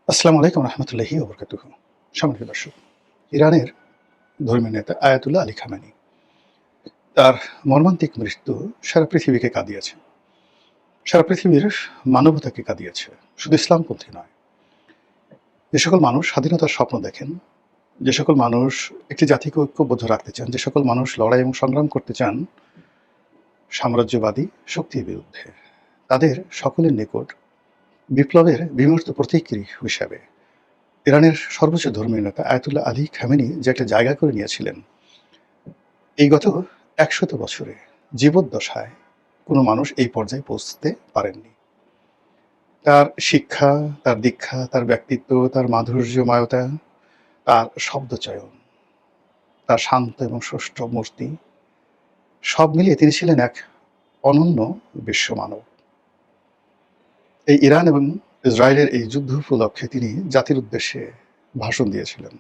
আসসালামু আলাইকুম রহমতুল্লাহি ওবরকাতুহ। সম্মানিত দর্শক, ইরানের ধর্মীয় নেতা আয়াতুল্লাহ আলী খামেনি তার মর্মান্তিক মৃত্যু সারা পৃথিবীকে কাঁদিয়েছে, সারা পৃথিবীর মানবতাকে কাঁদিয়েছে। শুধু ইসলামপন্থী নয়, যে সকল মানুষ স্বাধীনতার স্বপ্ন দেখেন, যে সকল মানুষ একটি জাতিকে ঐক্যবদ্ধ রাখতে চান, যে সকল মানুষ লড়াই এবং সংগ্রাম করতে চান সাম্রাজ্যবাদী শক্তির বিরুদ্ধে, তাদের সকলের নিকট বিপ্লবের বিমূর্ত প্রতীক হিসাবে ইরানের সর্বোচ্চ ধর্মীয় নেতা আয়াতুল্লাহ আলী খামেনি যে একটা জায়গা করে নিয়েছিলেন, এই গত ১০০ বছরে জীবদ্দশায় কোনো মানুষ এই পর্যায়ে পৌঁছতে পারেননি। তার শিক্ষা, তার দীক্ষা, তার ব্যক্তিত্ব, তার মাধুর্যময়তা, তার শব্দচয়ন, তার শান্ত এবং সুষ্ঠু মূর্তি, সব মিলিয়ে তিনি ছিলেন এক অনন্য বিশ্বমানব। এই ইরান এবং ইসরায়েলের এই যুদ্ধ উপলক্ষে তিনি জাতির উদ্দেশ্যে ভাষণ দিয়েছিলেন।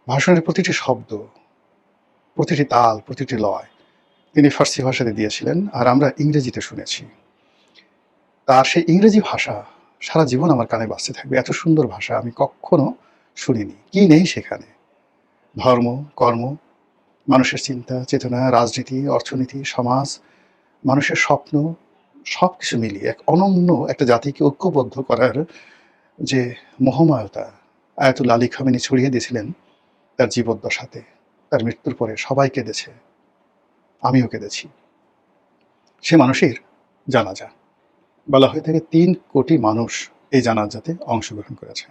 ভাষণের প্রতিটি শব্দ, প্রতিটি তাল, প্রতিটি লয় তিনি ফার্সি ভাষাতে দিয়েছিলেন, আর আমরা ইংরেজিতে শুনেছি। তার সেই ইংরেজি ভাষা সারা জীবন আমার কানে বাজতে থাকবে। এত সুন্দর ভাষা আমি কখনো শুনিনি। কি নেই সেখানে? ধর্ম, কর্ম, মানুষের চিন্তা চেতনা, রাজনীতি, অর্থনীতি, সমাজ, মানুষের স্বপ্ন, সবকিছু মিলিয়ে এক অনন্য একটা জাতিকে ঐক্যবদ্ধ করার যে মহাময়তা আয়াতুল্লাহ আলী খামেনি ছড়িয়ে দিয়েছিলেন তার জীবদ্দশাতে। তার মৃত্যুর পরে সবাই কেঁদেছে, আমিও কেঁদেছি। সে মানুষের জানাজা, বলা হয়ে থাকে ৩ কোটি মানুষ এই জানাজাতে অংশগ্রহণ করেছে।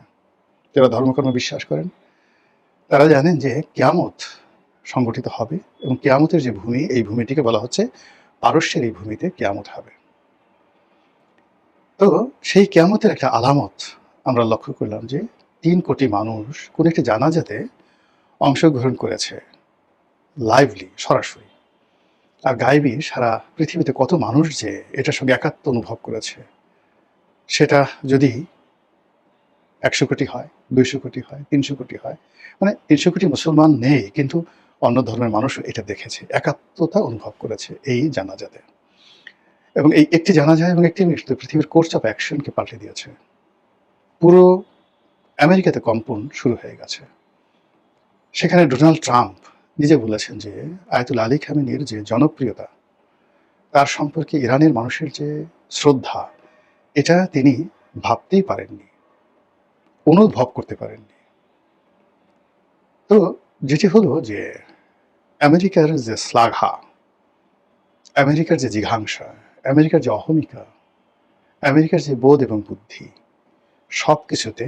যারা ধর্মকর্ম বিশ্বাস করেন তারা জানেন যে কিয়ামত সংগঠিত হবে, এবং কিয়ামতের যে ভূমি, এই ভূমিটিকে বলা হচ্ছে পারস্যের এই ভূমিতে কিয়ামত হবে। তো সেই কিয়ামতের একটা আলামত আমরা লক্ষ্য করলাম যে ৩ কোটি মানুষ কোন একটি জানাজাতে অংশগ্রহণ করেছে, লাইভলি, সরাসরি। আর গায়েবী সারা পৃথিবীতে কত মানুষ যে এটার সঙ্গে একাত্ম অনুভব করেছে, সেটা যদি ১০০ কোটি হয়, ২০০ কোটি হয়, ৩০০ কোটি হয়, মানে ৩০০ কোটি মুসলমান নেই, কিন্তু অন্য ধর্মের মানুষও এটা দেখেছে, একাত্মতা অনুভব করেছে এই জানাজাতে। এবং এই একটি জানাজা এবং একটি মৃত্যু পৃথিবীর কোর্স অফ অ্যাকশনকে পাল্টে দিয়েছে। পুরো আমেরিকাতে কম্পন শুরু হয়ে গেছে। সেখানে ডোনাল্ড ট্রাম্প নিজে বলেছেন যে আয়াতুল্লাহ আলী খামেনির যে জনপ্রিয়তা, তার সম্পর্কে ইরানের মানুষের যে শ্রদ্ধা, এটা তিনি ভাবতেই পারেননি, অনুভব করতে পারেননি। তো যেটি হলো যে আমেরিকার যে শ্লাঘা, আমেরিকার যে জিঘাংসা, আমেরিকার যে অহমিকা, আমেরিকার যে বোধ এবং বুদ্ধি, সব কিছুতে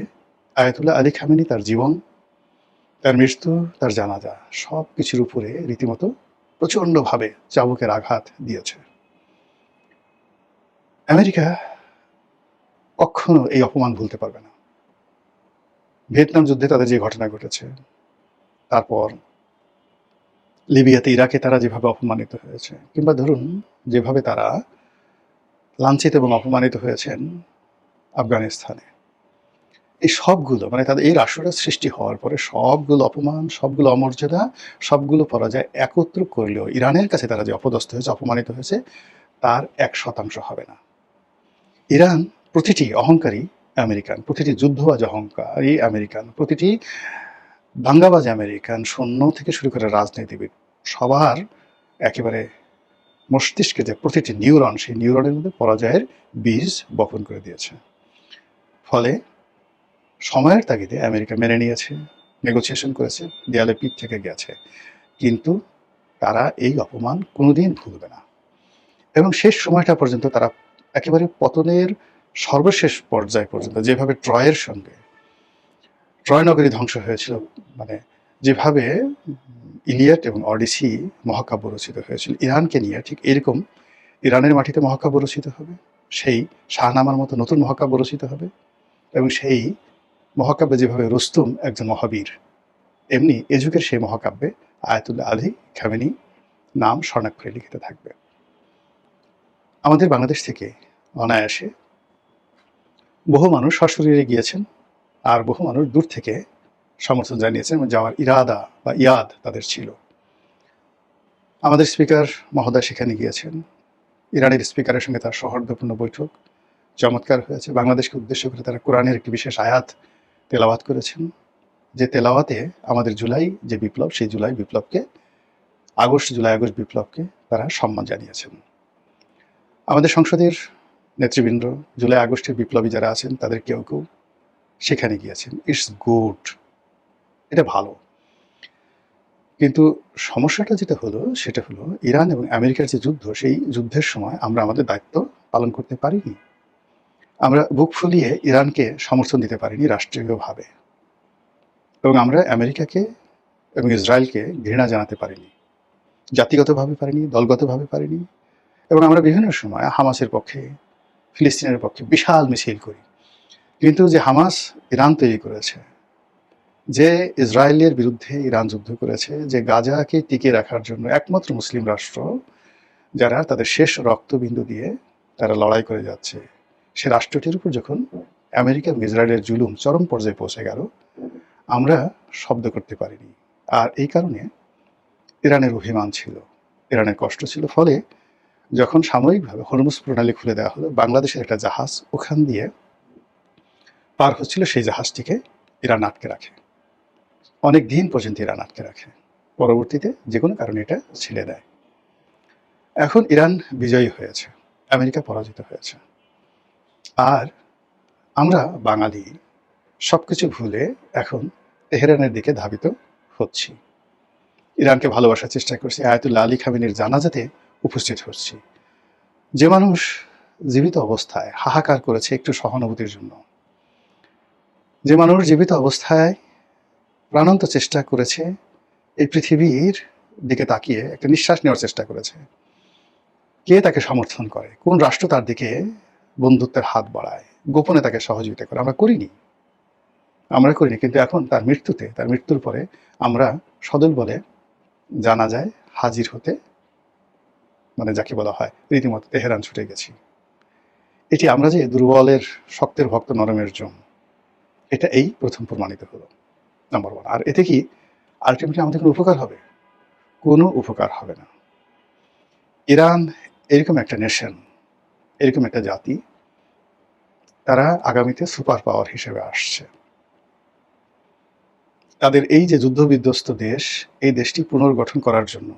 আয়াতুল্লাহ আলী খামেনি তার জীবন, তার মৃত্যু, তার জানাজা, সব কিছুর উপরে রীতিমতো প্রচণ্ডভাবে চাবুকের আঘাত দিয়েছে। আমেরিকা কখনো এই অপমান ভুলতে পারবে না। ভিয়েতনাম যুদ্ধে তাদের যে ঘটনা ঘটেছে, তারপর লিবিয়াতে, ইরাকে তারা যেভাবে অপমানিত হয়েছে, কিংবা ধরুন যেভাবে তারা লাঞ্ছিত এবং অপমানিত হয়েছেন আফগানিস্তানে, এই সবগুলো, মানে তাদের এই রাষ্ট্রটা সৃষ্টি হওয়ার পরে সবগুলো অপমান, সবগুলো অমর্যাদা, সবগুলো পরাজয় একত্র করলেও ইরানের কাছে তারা যে অপদস্থ হয়েছে, অপমানিত হয়েছে, তার ১% হবে না। ইরান প্রতিটি অহংকারী আমেরিকান, প্রতিটি যুদ্ধবাজ অহংকারী আমেরিকান, প্রতিটি দাঙ্গাবাজ আমেরিকান, সৈন্য থেকে শুরু করে রাজনীতিবিদ, সবার একেবারে মস্তিষ্কে যে প্রতিটি নিউরন, সেই নিউরনের মধ্যে পরাজয়ের বীজ বপন করে দিয়েছে। ফলে সময়ের তাগিদে আমেরিকা মেনে নিয়েছে, নেগোসিয়েশন করেছে, দেয়ালে পিঠ থেকে গেছে, কিন্তু তারা এই অপমান কোনোদিন ভুলবে না। এবং শেষ সময়টা পর্যন্ত তারা একেবারে পতনের সর্বশেষ পর্যায় পর্যন্ত, যেভাবে ট্রয়ের সঙ্গে ট্রয় নগরী ধ্বংস হয়েছিল, মানে যেভাবে ইলিয়াড এবং অডিসি মহাকাব্য রচিত হয়েছিল ইরানকে নিয়ে, ঠিক এরকম ইরানের মাটিতে মহাকাব্য রচিত হবে, সেই শাহনামার মতো নতুন মহাকাব্য রচিত হবে। এবং সেই মহাকাব্যে যেভাবে রুস্তুম একজন মহাবীর, এমনি এ যুগের সেই মহাকাব্যে আয়াতুল্লাহ আলী খামেনি নাম স্বর্ণাক্ষরে লিখিত থাকবে। আমাদের বাংলাদেশ থেকে অনায়াসে বহু মানুষ সশরীরে গিয়েছেন, আর বহু মানুষ দূর থেকে সমর্থন জানিয়েছেন এবং যাওয়ার ইরাদা বা ইয়াদ তাদের ছিল। আমাদের স্পিকার মহোদয় সেখানে গিয়েছেন, ইরানের স্পিকারের সঙ্গে তার সৌহার্দ্যপূর্ণ বৈঠক, চমৎকার হয়েছে। বাংলাদেশকে উদ্দেশ্য করে তারা কোরআনের একটি বিশেষ আয়াত তেলাওয়াত করেছেন, যে তেলাওয়াতে আমাদের জুলাই যে বিপ্লব, সেই জুলাই বিপ্লবকে, জুলাই আগস্ট বিপ্লবকে তারা সম্মান জানিয়েছেন। আমাদের সংসদের নেতৃবৃন্দ, জুলাই আগস্টের বিপ্লবী যারা আছেন, তাদের কেউ কেউ সেখানে গিয়েছেন। ইটস গুড, এটা ভালো। কিন্তু সমস্যাটা যেটা হলো, সেটা হলো ইরান এবং আমেরিকার যে যুদ্ধ, সেই যুদ্ধের সময় আমরা আমাদের দায়িত্ব পালন করতে পারিনি। আমরা বুক ফুলিয়ে ইরানকে সমর্থন দিতে পারিনি রাষ্ট্রীয়ভাবে, এবং আমরা আমেরিকাকে এবং ইসরায়েলকে ঘৃণা জানাতে পারিনি, জাতিগতভাবে পারিনি, দলগতভাবে পারিনি। এবং আমরা বিভিন্ন সময় হামাসের পক্ষে, ফিলিস্তিনের পক্ষে বিশাল মিছিল করি। কিন্তু যে হামাস ইরান তৈরি করেছে, যে ইসরায়েলের বিরুদ্ধে ইরান যুদ্ধ করেছে, যে গাজাকে টিকিয়ে রাখার জন্য একমাত্র মুসলিম রাষ্ট্র যারা তাদের শেষ রক্তবিন্দু দিয়ে তারা লড়াই করে যাচ্ছে, সে রাষ্ট্রটির উপর যখন আমেরিকা এবং ইসরায়েলের জুলুম চরম পর্যায়ে পৌঁছে গেল, আমরা শব্দ করতে পারিনি। আর এই কারণে ইরানের অভিমান ছিল, ইরানের কষ্ট ছিল। ফলে যখন সাময়িকভাবে হরমুজ প্রণালী খুলে দেওয়া হলো, বাংলাদেশের একটা জাহাজ ওখান দিয়ে পার হচ্ছিল, সেই জাহাজটিকে ইরান আটকে রাখে, অনেক দিন পর্যন্ত ইরান আটকে রাখে। পরবর্তীতে যে কোনো কারণে এটা ছেড়ে দেয়। এখন ইরান বিজয়ী হয়েছে, আমেরিকা পরাজিত হয়েছে, আর আমরা বাঙালি সবকিছু ভুলে এখন তেহরানের দিকে ধাবিত হচ্ছি। ইরানকে ভালোবাসার চেষ্টা করছি, আয়াতুল্লাহ আলী খামেনির জানাজাতে উপস্থিত হচ্ছি। যে মানুষ জীবিত অবস্থায় হাহাকার করেছে একটু সহানুভূতির জন্য, যে মানুষ জীবিত অবস্থায় প্রাণান্ত চেষ্টা করেছে এই পৃথিবীর দিকে তাকিয়ে একটা নিঃশ্বাস নেওয়ার চেষ্টা করেছে, কে তাকে সমর্থন করে? কোন রাষ্ট্র তার দিকে বন্ধুত্বের হাত বাড়ায়, গোপনে তাকে সহযোগিতা করে? আমরা করিনি। কিন্তু এখন তার মৃত্যুর পরে আমরা সদল বলে জানা যায় হাজির হতে, মানে যাকে বলা হয় রীতিমতো তেহরান ছুটে গেছি। এটি আমরা যে দুর্বলের শক্তের ভক্ত নরমের জম, এটা এই প্রথম প্রমাণিত হলো, নাম্বার ওয়ান। আর এতে কি আলটিমেটলি আমাদের কোনো উপকার হবে? কোনো উপকার হবে না। ইরান এরকম একটা নেশন, এরকম একটা জাতি, তারা আগামীতে সুপার পাওয়ার হিসেবে আসছে। তাদের এই যে যুদ্ধবিধ্বস্ত দেশ, এই দেশটি পুনর্গঠন করার জন্য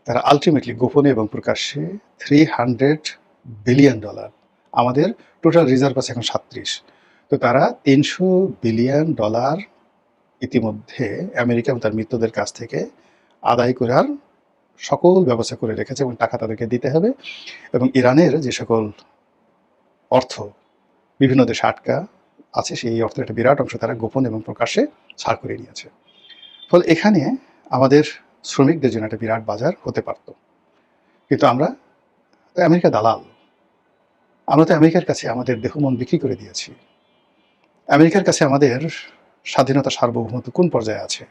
তারা আলটিমেটলি গোপনে এবং প্রকাশ্যে $300 বিলিয়ন, আমাদের টোটাল রিজার্ভ আছে এখন 37, তো তারা $300 বিলিয়ন ইতিমধ্যে আমেরিকা এবং তার মিত্রদের কাছ থেকে আদায় করার সকল ব্যবস্থা করে রেখেছে, এবং টাকা তাদেরকে দিতে হবে। এবং ইরানের যে সকল অর্থ বিভিন্ন দেশে আটকা আছে, সেই অর্থের একটা বিরাট অংশ তারা গোপন এবং প্রকাশ্যে ছাড় করে নিয়েছে। ফলে এখানে আমাদের শ্রমিকদের জন্য একটা বিরাট বাজার হতে পারত। কিন্তু আমরা তো আমেরিকা দালাল, আমরা তো আমেরিকার কাছে আমাদের দেহমন বিক্রি করে দিয়েছি। আমেরিকার কাছে আমাদের স্বাধীনতা, সার্বভৌমত্ব কোন পর্যায়ে আছে,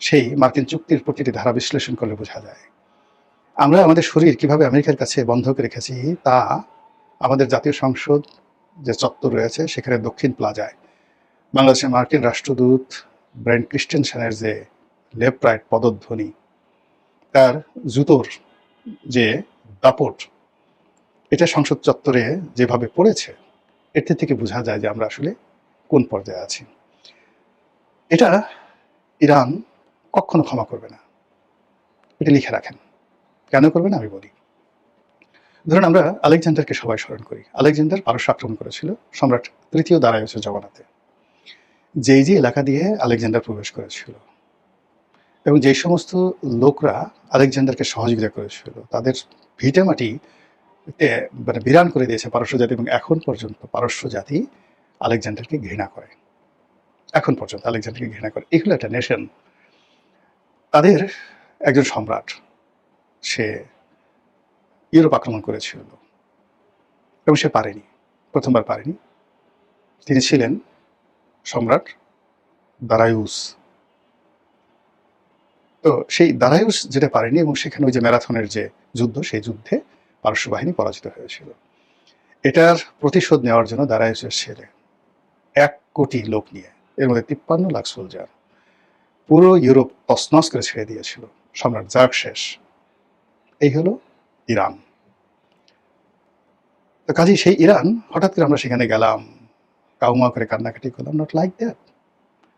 সেই মার্কিন চুক্তির প্রতিটি ধারা বিশ্লেষণ করলে বোঝা যায়। আমরা আমাদের শরীর কিভাবে আমেরিকার কাছে বন্ধক রেখেছি, তা আমাদের জাতীয় সংসদ যে চত্বর রয়েছে, সেখানে দক্ষিণ প্লাজায় বাংলাদেশের মার্কিন রাষ্ট্রদূত ব্রেন্ট ক্রিস্টেনসেনের যে লেফট রাইট পদধ্বনি, তার জুতোর যে দাপট, এটা সংসদ চত্বরে যেভাবে পড়েছে, এর থেকে বোঝা যায় যে আমরা আসলে কোন পর্যায়ে আছি। এটা ইরান কখনো ক্ষমা করবে না, এটা লিখে রাখেন। কেন করবে না আমি বলি। ধরুন আমরা আলেকজান্ডারকে সবাই স্মরণ করি। আলেকজান্ডার পারস্য আক্রমণ করেছিল সম্রাট তৃতীয় দারায়ুসের জমানাতে। যেই যে এলাকা দিয়ে আলেকজান্ডার প্রবেশ করেছিল এবং যেই সমস্ত লোকরা আলেকজান্ডারকে সহযোগিতা করেছিল, তাদের ভিটে মাটি মানে বিরান করে দিয়েছে পারস্য জাতি, এবং এখন পর্যন্ত পারস্য জাতি আলেকজান্ডারকে ঘৃণা করে। এখন পর্যন্ত আলেকজান্ডারকে ঘৃণা করে। এগুলো একটা নেশন। তাদের একজন সম্রাট, সে ইউরোপ আক্রমণ করেছিল এবং সে পারেনি, প্রথমবার পারেনি। তিনি ছিলেন সম্রাট দারায়ুস। তো সেই দারায়ুস যেটা পারেনি, এবং সেখানে ওই যে ম্যারাথনের যে যুদ্ধ, সেই যুদ্ধে পারস্য বাহিনী পরাজিত হয়েছিল। এটার প্রতিশোধ নেওয়ার জন্য দারায়ুসের ছেলে 1 কোটি লোক নিয়ে, এর মধ্যে 53 লাখ সোলজার, পুরো ইউরোপ তছনছ করে ছেড়ে দিয়েছিল সম্রাট জার্কশেস। এই হলো ইরান। তো কাজেই সেই ইরান হঠাৎ করে আমরা সেখানে গেলাম, কাউমাউ করে কান্নাকাটি করলাম, not like that.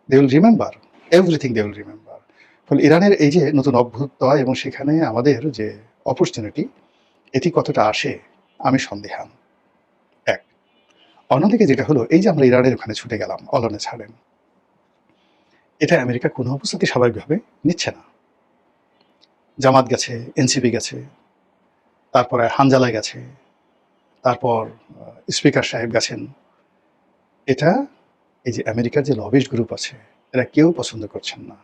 They will remember everything, they will remember. ফলে ইরানের এই যে নতুন অভ্যুদয় এবং সেখানে আমাদের যে অপরচুনিটি, এটি কতটা আসে আমি সন্দিহান। এক। অন্যদিকে যেটা হলো, এই যে আমরা ইরানের ওখানে ছুটে গেলাম অলনে ছাড়েন, এটা আমেরিকা কোনো অবস্থাতেই স্বাভাবিকভাবে নিচ্ছে না। জামাত গেছে, এনসিপি গেছে, তারপরে হানজালা গেছে, তারপর স্পিকার সাহেব গেছেন। এটা এই যে আমেরিকার যে লবিস্ট গ্রুপ আছে, এরা কেউ পছন্দ করছেন না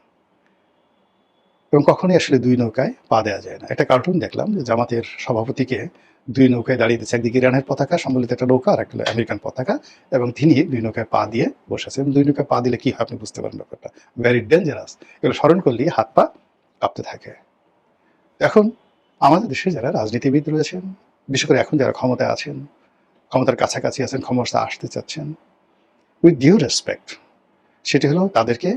এবং কখনোই আসলে দুই নৌকায় পা দেওয়া যায় না। একটা কার্টুন দেখলাম যে জামাতের সভাপতিকে দুই নৌকায় দাঁড়িয়ে দিচ্ছে, একদিকে ইরানের পতাকা সম্বলিত একটা নৌকা আর একটা আমেরিকান পতাকা, এবং তিনি দুই নৌকায় পা দিয়ে বসে আছেন। দুই নৌকায় পা দিলে কি হয় আপনি বুঝতে পারেন ব্যাপারটা, ভেরি ডেঞ্জারাস। এগুলো স্মরণ করলেই হাত পা কাঁপতে থাকে। এখন আমাদের দেশে যারা রাজনীতিবিদ রয়েছেন, বিশেষ করে এখন যারা ক্ষমতায় আছেন, ক্ষমতার কাছাকাছি আছেন, ক্ষমতা আসতে চাচ্ছেন, উইথ ডিউ রেসপেক্ট, সেটি হলো তাদেরকে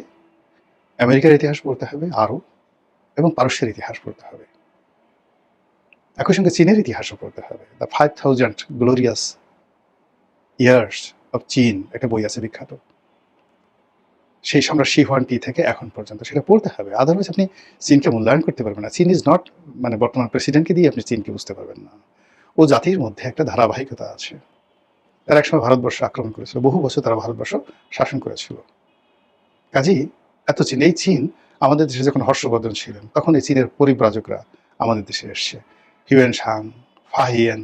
আমেরিকার ইতিহাস পড়তে হবে আরও, এবং পারস্যের ইতিহাস পড়তে হবে, একই সঙ্গে চীনের ইতিহাসও পড়তে হবে। দ্য 5000 গ্লোরিয়াস ইয়ার্স অফ চীন একটা বই আছে বিখ্যাত, সেই সম্রাট শি হুয়ানটি থেকে এখন পর্যন্ত, সেটা পড়তে হবে। আদারওয়াইজ আপনি চীনকে মূল্যায়ন করতে পারবেন না। চীন ইজ নট, মানে বর্তমান প্রেসিডেন্টকে দিয়ে আপনি চীনকে বুঝতে পারবেন না। ও জাতির মধ্যে একটা ধারাবাহিকতা আছে। তারা একসময় ভারতবর্ষ আক্রমণ করেছিল, বহু বছর তারা ভারতবর্ষ শাসন করেছিল। কাজেই এত চীন, এই চীন আমাদের দেশে যখন হর্ষবর্ধন ছিলেন, তখন এই চীনের পরিব্রাজকরা আমাদের দেশে এসছে, হিউয়েন সাং, ফাহিয়েন।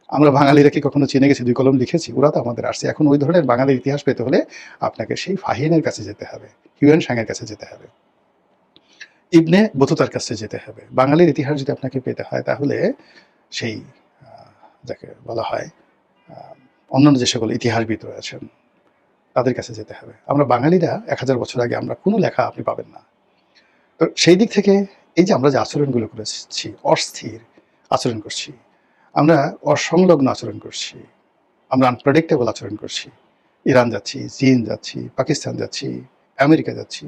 আমরা বাঙালিরা কি কখনো চীনে গেছি, দুই কলম লিখেছি? ওরা তো আমাদের আসছে। এখন ওই ধরনের বাঙালির ইতিহাস পেতে হলে আপনাকে সেই ফাহিয়েনের কাছে যেতে হবে, হিউয়েন সাংয়ের কাছে যেতে হবে, ইবনে বতুতার কাছে যেতে হবে। বাঙালির ইতিহাস যদি আপনাকে পেতে হয়, তাহলে সেই যাকে বলা হয় অন্যান্য যে সকল ইতিহাসবিদ রয়েছেন, তাদের কাছে যেতে হবে। আমরা বাঙালিরা 1000 বছর আগে আমরা কোনো লেখা আপনি পাবেন না। তো সেই দিক থেকে এই যে আমরা যে আচরণগুলো করেছি, অস্থির আচরণ করছি, আমরা অসংলগ্ন আচরণ করছি, আমরা আনপ্রেডিক্টেবল আচরণ করছি। ইরান যাচ্ছি, চীন যাচ্ছি, পাকিস্তান যাচ্ছি, আমেরিকা যাচ্ছি,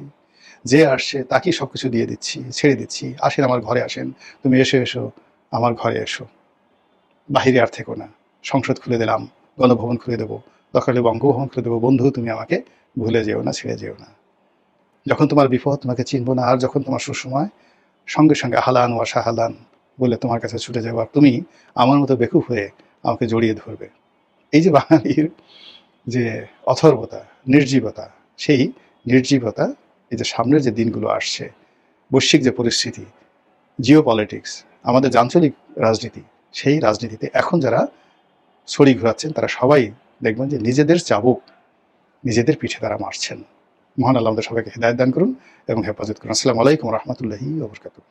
যে আসছে তাকেই সব কিছু দিয়ে দিচ্ছি, ছেড়ে দিচ্ছি। আসেন আমার ঘরে আসেন, তুমি এসো এসো আমার ঘরে এসো, বাহিরে আর থেকো না। সংসদ খুলে দিলাম, গণভবন খুলে দেবো, দরকার হলে বঙ্গভবন খুলে দেবো। বন্ধু তুমি আমাকে ভুলে যেও না, ছেড়ে যেও না। যখন তোমার বিপদ, তোমাকে চিনবো না। আর যখন তোমার সুসময়, সঙ্গে সঙ্গে হালান ওয়াসা হালান বলে তোমার কাছে ছুটে যাবো, আর তুমি আমার মতো বেকুব হয়ে আমাকে জড়িয়ে ধরবে। এই যে বাঙালির যে অথর্বতা, নির্জীবতা, সেই নির্জীবতা এই যে সামনের যে দিনগুলো আসছে, বৈশ্বিক যে পরিস্থিতি, জিও পলিটিক্স, আমাদের যে আঞ্চলিক রাজনীতি, সেই রাজনীতিতে এখন যারা ছড়ি ঘোরাচ্ছেন, তারা সবাই দেখবেন যে নিজেদের চাবুক নিজেদের পিঠে তারা মারছেন। মহান আল্লাহ আমাদের সবাইকে হেদায়েত দান করুন এবং হেফাজত করুন। আসসালামু আলাইকুম রহমতুল্লাহি ওয়া বারাকাতুহু।